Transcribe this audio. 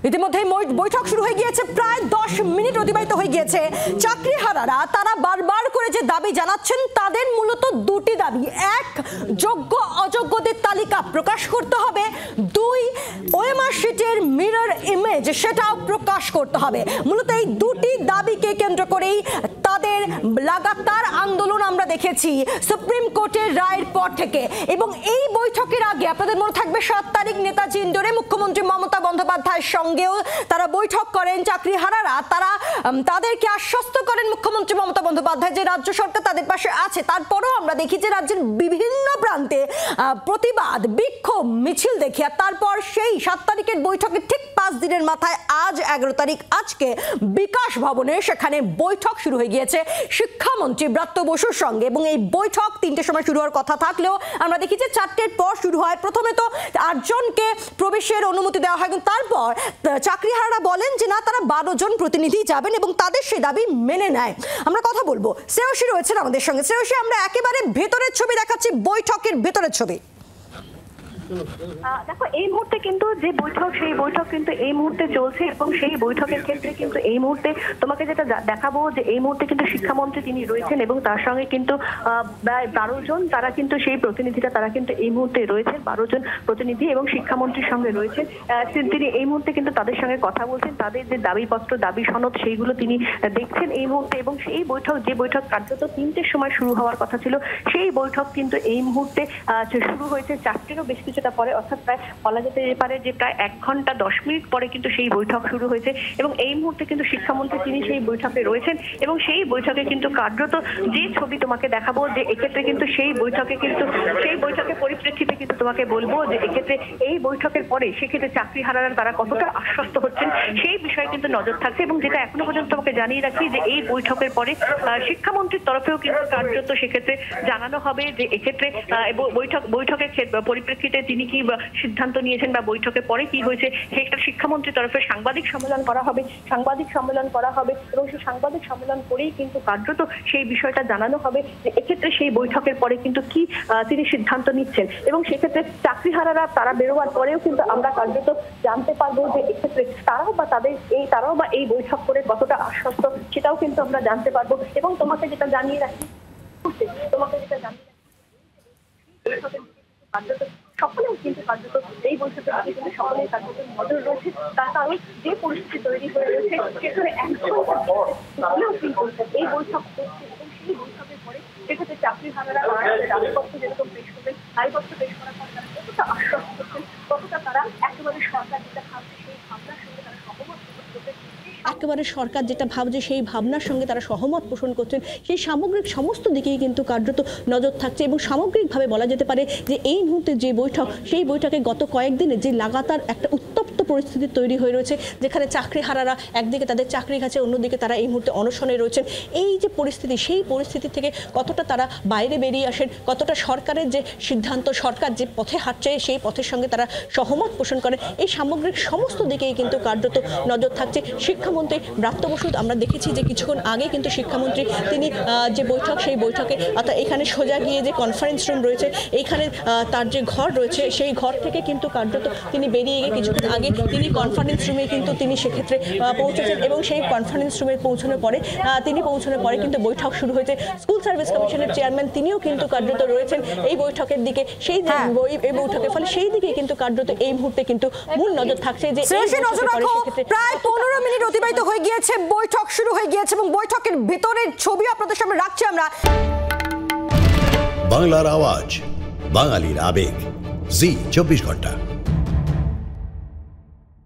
ইতিমধ্যে বৈঠক শুরু হয়ে গিয়েছে, প্রায় 10 মিনিট অতিবাহিত হয়ে গিয়েছে। চাকরিহারারা তারা বারবার করে যে দাবি জানাচ্ছেন, তাদের মূলত দুটি দাবি। এক, যোগ্য অযোগ্যদের তালিকা প্রকাশ করতে হবে। দুই, ওএমআর শিটের মিরর ইমেজ সেটাও প্রকাশ করতে হবে। মূলত এই দুটি দাবিকে কেন্দ্র করেই তাদের লাগাতার আন্দোলন আমরা দেখেছি সুপ্রিম কোর্টের রায়ের পর থেকে। এবং এই বৈঠকের আগে আপনাদের মনে থাকবে 7 তারিখ নেতাজি ইন্ডোরে মুখ্যমন্ত্রী মমতা বন্দ্যোপাধ্যায়ের সঙ্গেও তারা বৈঠক করেন। চাকরিহারারা তারা তাদেরকে আশ্বস্ত করেন মুখ্যমন্ত্রী মমতা বন্দ্যোপাধ্যায় যে রাজ্য সরকার তাদের পাশে আছে। তারপরও আমরা দেখি যে রাজ্যের বিভিন্ন প্রান্তে প্রতিবাদ, বিক্ষোভ, মিছিল দেখি। আর তারপর সেই 7 তারিখের বৈঠকের ঠিক 5 দিনের মাথায় আজ 11 তারিখ, আজকে বিকাশ ভবনে সেখানে বৈঠক শুরু হয়ে গিয়েছে শিক্ষামন্ত্রী ব্রাত্য বসুর সঙ্গে। এবং এই বৈঠক 3টের সময় শুরু হওয়ার কথা থাকলেও আমরা দেখি যে 4টের পর শুরু হয়। প্রথমে তো 8 জনকে প্রবেশের অনুমতি দেওয়া হয়, কিন্তু তারপর চাকরিহারারা বলেন যে না, তারা 12 জন প্রতিনিধি যাবেন এবং তাদের সেই দাবি মেনে নেয়। আমরা কথা বলবো, শ্রেয়সী রয়েছেন আমাদের সঙ্গে। শ্রেয়সী, আমরা একেবারে ভেতরের ছবি দেখাচ্ছি, বৈঠকের ভেতরের ছবি। দেখো, এই মুহূর্তে কিন্তু যে বৈঠক, সেই বৈঠক কিন্তু এই মুহূর্তে চলছে এবং সেই বৈঠকের ক্ষেত্রে কিন্তু এই মুহূর্তে তোমাকে যেটা দেখাবো যে এই মুহূর্তে কিন্তু শিক্ষামন্ত্রী তিনি রয়েছেন এবং তার সঙ্গে কিন্তু প্রায় 12 জন তারা কিন্তু সেই প্রতিনিধিরা তারা কিন্তু এই মুহূর্তে রয়েছেন। 12 জন প্রতিনিধি এবং শিক্ষামন্ত্রীর সঙ্গে রয়েছেন। তিনি এই মুহূর্তে কিন্তু তাদের সঙ্গে কথা বলছেন, তাদের যে দাবিপত্র, দাবি সনদ সেইগুলো তিনি দেখছেন এই মুহূর্তে। এবং সেই বৈঠক, যে বৈঠক কার্যত 3টের সময় শুরু হওয়ার কথা ছিল, সেই বৈঠক কিন্তু এই মুহূর্তে শুরু হয়েছে 4টেরও বেশ কিছুটা পরে, অর্থাৎ প্রায় বলা যেতে পারে যে প্রায় 1 ঘন্টা 10 মিনিট পরে কিন্তু সেই বৈঠক শুরু হয়েছে। এবং এই মুহূর্তে কিন্তু শিক্ষামন্ত্রী তিনি সেই বৈঠকে রয়েছেন এবং সেই বৈঠকে কিন্তু কার্যত যে ছবি তোমাকে দেখাবো যে এক্ষেত্রে কিন্তু সেই বৈঠকের পরিপ্রেক্ষিতে কিন্তু তোমাকে বলবো যে এক্ষেত্রে এই বৈঠকের পরে সেক্ষেত্রে চাকরিহারারা তারা কতটা আশ্বস্ত হচ্ছেন সেই বিষয়ে কিন্তু নজর থাকছে। এবং যেটা এখনো পর্যন্ত তোমাকে জানিয়ে রাখি যে এই বৈঠকের পরে শিক্ষামন্ত্রীর তরফেও কিন্তু কার্যত সেক্ষেত্রে জানানো হবে যে এক্ষেত্রে বৈঠকের পরিপ্রেক্ষিতে তিনি কি সিদ্ধান্ত নিয়েছেন বা বৈঠকের পরে কি হয়েছে সেটা শিক্ষামন্ত্রীর তরফে সাংবাদিক সম্মেলন করা হবে এবং সেই সাংবাদিক সম্মেলন করেই কিন্তু কার্যত সেই বিষয়টা জানানো হবে যে এক্ষেত্রে সেই বৈঠকের পরে কিন্তু কি তিনি সিদ্ধান্ত নিচ্ছেন। এবং সেক্ষেত্রে চাকরিহারারা তারা বেরোবার পরেও কিন্তু আমরা কার্যত জানতে পারবো যে এক্ষেত্রে তারাও বা এই বৈঠক করে কতটা আশ্বস্ত সেটাও কিন্তু আমরা জানতে পারবো। এবং তোমাকে যেটা জানিয়ে রাখি সকলেও কিন্তু কার্যত এই বৈঠকে কিন্তু সকলেই কার্যত নজর রয়েছে। তার কারণ যে পরিস্থিতি তৈরি হয়ে রয়েছে সেখানে এই বৈঠক করছে এবং সেই বৈঠকের পরে সেক্ষেত্রে চাকরিহারারা দাবিপত্র যেরকম পেশ করবেন, দাবিপত্র পেশ করার পর তারা কতটা আশ্বস্ত হচ্ছেন, কতটা তারা একেবারে সরকার যেটা ভাবছে সেই ভাবনার সঙ্গে তারা সহমত করবেন, একেবারে সরকার যেটা ভাবছে সেই ভাবনার সঙ্গে তারা সহমত পোষণ করছেন। সেই সামগ্রিক সমস্ত দিকেই কিন্তু কার্যত নজর থাকছে। এবং সামগ্রিকভাবে বলা যেতে পারে যে এই মুহূর্তে যে বৈঠক, সেই বৈঠকে গত কয়েকদিনে যে লাগাতার একটা উত্তপ্ত পরিস্থিতি তৈরি হয়ে রয়েছে, যেখানে চাকরিহারারা একদিকে তাদের চাকরি গেছে, অন্যদিকে তারা এই মুহূর্তে অনশনে রয়েছেন। এই যে পরিস্থিতি, সেই পরিস্থিতি থেকে কতটা তারা বাইরে বেরিয়ে আসেন, কতটা সরকারের যে সিদ্ধান্ত, সরকার যে পথে হাঁটছে সেই পথের সঙ্গে তারা সহমত পোষণ করেন, এই সামগ্রিক সমস্ত দিকেই কিন্তু কার্যত নজর থাকছে। শিক্ষামন্ত্রী ব্রাত্য বসু, আমরা দেখেছি যে কিছুক্ষণ আগে কিন্তু শিক্ষামন্ত্রী তিনি যে বৈঠক, সেই বৈঠকে অর্থাৎ এখানে সোজা গিয়ে যে কনফারেন্স রুম রয়েছে, এইখানে তার যে ঘর রয়েছে, সেই ঘর থেকে কিন্তু কার্যত তিনি বেরিয়ে গিয়ে কিছুক্ষণ আগে তিনি কনফারেন্স রুমে কিন্তু তিনি সেক্ষেত্রে পৌঁছেছেন। এবং সেই কনফারেন্স রুমে পৌঁছানোর পরে কিন্তু বৈঠক শুরু হয়েছে। স্কুল সার্ভিস কমিশনের চেয়ারম্যান তিনিও কিন্তু কার্যত রয়েছেন এই বৈঠকের দিকে। সেই এই বৈঠকের ফলে সেই দিকে কিন্তু কার্যত এই মুহূর্তে কিন্তু মূল নজর থাকছে যে প্রায় 15 মিনিট অতিবাহিত হয়ে গিয়েছে, বৈঠক শুরু হয়ে গিয়েছে এবং বৈঠকের ভেতরের ছবি আপনাদের সামনে রাখছি আমরা। বাংলার আওয়াজ, বাঙালির আবেগ, জি 24 ঘন্টা।